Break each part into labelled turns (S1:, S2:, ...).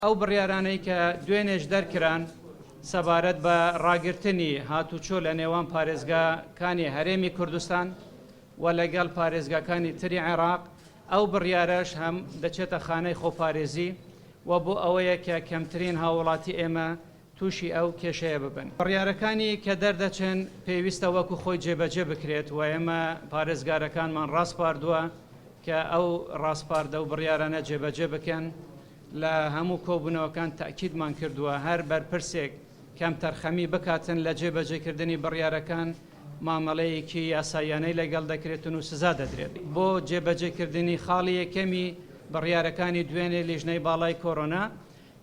S1: ئەو بڕیارانەی کە دوێنێش دەرکران سەبارەت بە ڕاگررتنی هاتوچۆ لە نێوان پارێزگاکانی هەرێمی کوردستان و لەگەڵ پارێزگاکانی تری عێراق ئەو بڕیارەش هەم دەچێتە خانەی خۆپارێزی و بۆ ئەوەیە کە کەمترین هاوڵاتی ئێمە تووشی ئەو کێشەیە ببن. بڕیارەکانی کە دەردەچن پێویستە وەکو خۆی جێبەجێ بکرێت و ئێمە پارێزگارەکانمان ڕاستپاردووە کە ئەو ڕاستپاردە و بڕیارانە جێبەجێ بکەن. لە هەموو کۆبوونەوەکان تاکیدمان کردووە هەر بەرپرسێک کەم تەرخەمی بکاتن لە جێبەجێکردنی بڕیارەکان مامەڵەیەکی یاساییانەی لەگەڵ دەکرێتن و سزا دەدرێت بۆ جێبەجێکردنی خاڵی یەکەمی بڕیارەکانی دوێنێ لیژنەی باڵای کۆڕۆنا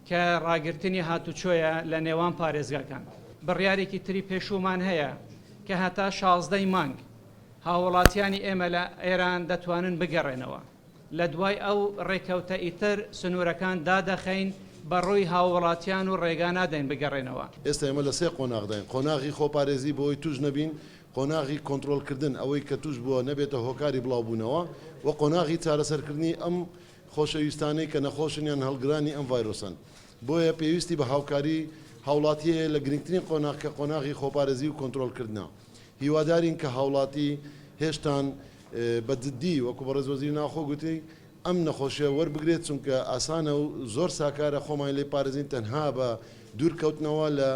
S1: کە ڕاگررتنی هاتوچۆیە لە نێوان پارێزگاکان. بڕیارێکی تری پێشومان هەیە کە هەتا 16 مانگ هاوڵاتیانی ئێمە لە ئێران دەتوانن بگەڕێنەوە. لە دوای ئەو ڕێکەوتە ئیتر سنوورەکان دادەخەین بە ڕووی هاوڵاتیان و ڕێگا نادەین بگەڕێنەوە.
S2: ئێستا ئێمە لە سێ قۆناغداین: قۆناغی خۆپارێزی بۆ ئەوی توش نەبین، قۆناغی کۆنتڕۆلکردن ئەوەی کە توش بووە نەبێتە هۆکاری بڵاوبوونەوە، و قۆناغی چارەسەرکردنی ئەم خۆشەویستانەی کە نەخۆشنیان هەڵگرانی ئەم ڤایرۆسن. بۆیە پێویستی بە هاوکاری هاوڵاتیە لە گرنگترین قۆناغ کە قۆناغی خۆپارێزی و کۆنتڕۆلکردنە. هیوادارین کە هاوڵاتی هێشتان بەجددی وەکو بەڕێز وەزیری ناوخۆ گوتی ئەم نەخۆشیە وەربگرێت، چونکە ئاسانە و زۆر ساکارە خۆمان لێ پارێزین تەنها بە دوورکەوتنەوە لە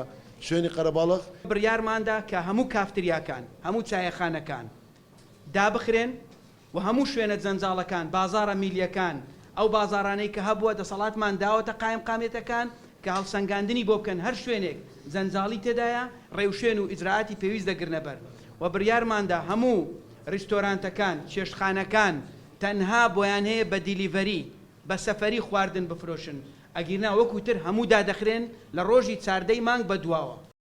S2: شوێنی قەرەباڵغ.
S3: بڕیارماندا کە هەموو کافتریاکان، هەموو چایەخانەکان دابخرێن و هەموو شوێنە جەنجاڵەکان، بازارە میلیەکان، ئەو بازارانەی کە هەبووە دەسەڵاتمان داوەتە قایم قامێتەکان کە هەڵسەنگاندنی بۆ بکەن هەر شوێنێک جەنجاڵی تێدایە ڕێوشێن و ئیجراعاتی پێویست دەگرنە بەر. و بڕیارماندا هەموو ریستۆرانتەکان، چێشتخانەکان تەنها بۆیان هەیە بە دیلیڤەری بە سەفەری خواردن بفرۆشن، ئەگیرنا وەکوتر هەموو دادەخرێن لە ڕۆژی 14 مانگ بە دواوە.